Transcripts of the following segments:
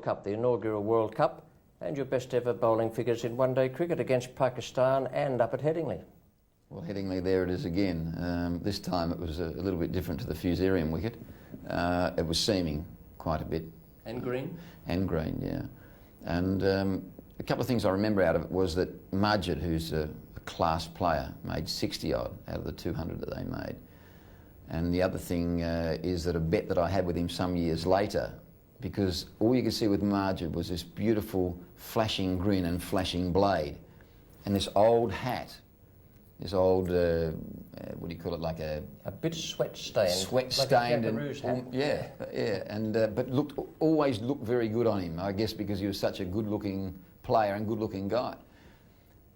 Cup, the inaugural World Cup, and your best ever bowling figures in one-day cricket against Pakistan and up at Headingley. Well, Headingley, there it is again. This time it was a little bit different to the Fusarium wicket. It was seaming quite a bit. And green? And green, yeah. And a couple of things I remember out of it was that Majid, who's a class player, made 60 odd out of the 200 that they made. And the other thing is that a bet that I had with him some years later, because all you could see with Majid was this beautiful flashing grin and flashing blade, and this old hat, this old, what do you call it, like a bit sweat stained. Sweat like stained, a hat. yeah, and but always looked very good on him. I guess because he was such a good-looking player and good-looking guy.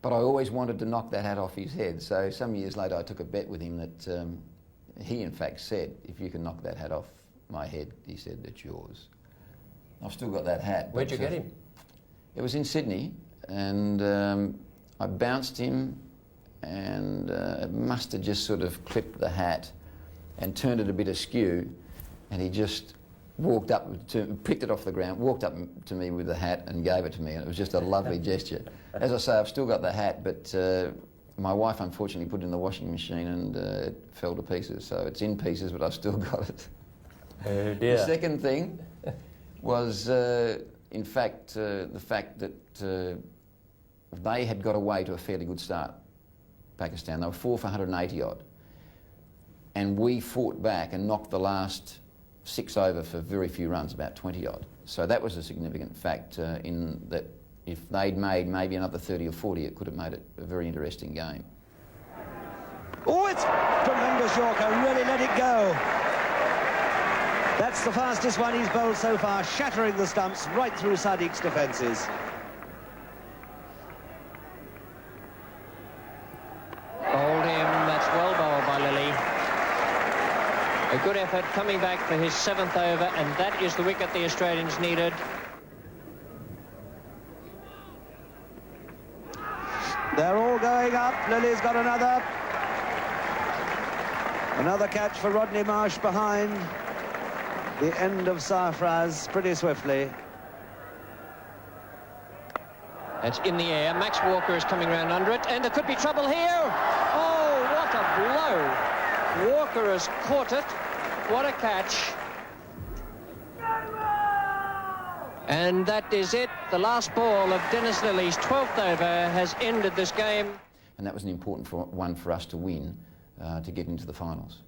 But I always wanted to knock that hat off his head. So some years later, I took a bet with him that he, in fact, said, "If you can knock that hat off my head," he said, "it's yours." I've still got that hat. Where'd you get him? It was in Sydney, and I bounced him, and it must have just sort of clipped the hat and turned it a bit askew, and he just walked up picked it off the ground, walked up to me with the hat and gave it to me, and it was just a lovely gesture. As I say, I've still got the hat, but my wife unfortunately put it in the washing machine and it fell to pieces, so it's in pieces, but I've still got it. Oh dear. The second thing was, in fact, the fact that they had got away to a fairly good start, Pakistan. They were 4 for 180 odd. And we fought back and knocked the last 6 over for very few runs, about 20 odd. So that was a significant fact in that if they'd made maybe another 30 or 40, it could have made it a very interesting game. Oh, it's tremendous Yorker, really let it go. That's the fastest one he's bowled so far, shattering the stumps right through Sadiq's defences. Bowled him, that's well bowled by Lillee. A good effort coming back for his 7th over, and that is the wicket the Australians needed. They're all going up. Lillee's got another. Another catch for Rodney Marsh behind the end of Sarfraz pretty swiftly. It's in the air. Max Walker is coming round under it, and there could be trouble here. Oh, what a blow. Walker has caught it. What a catch. And that is it. The last ball of Dennis Lillee's 12th over has ended this game. And that was an important one for us to win, to get into the finals.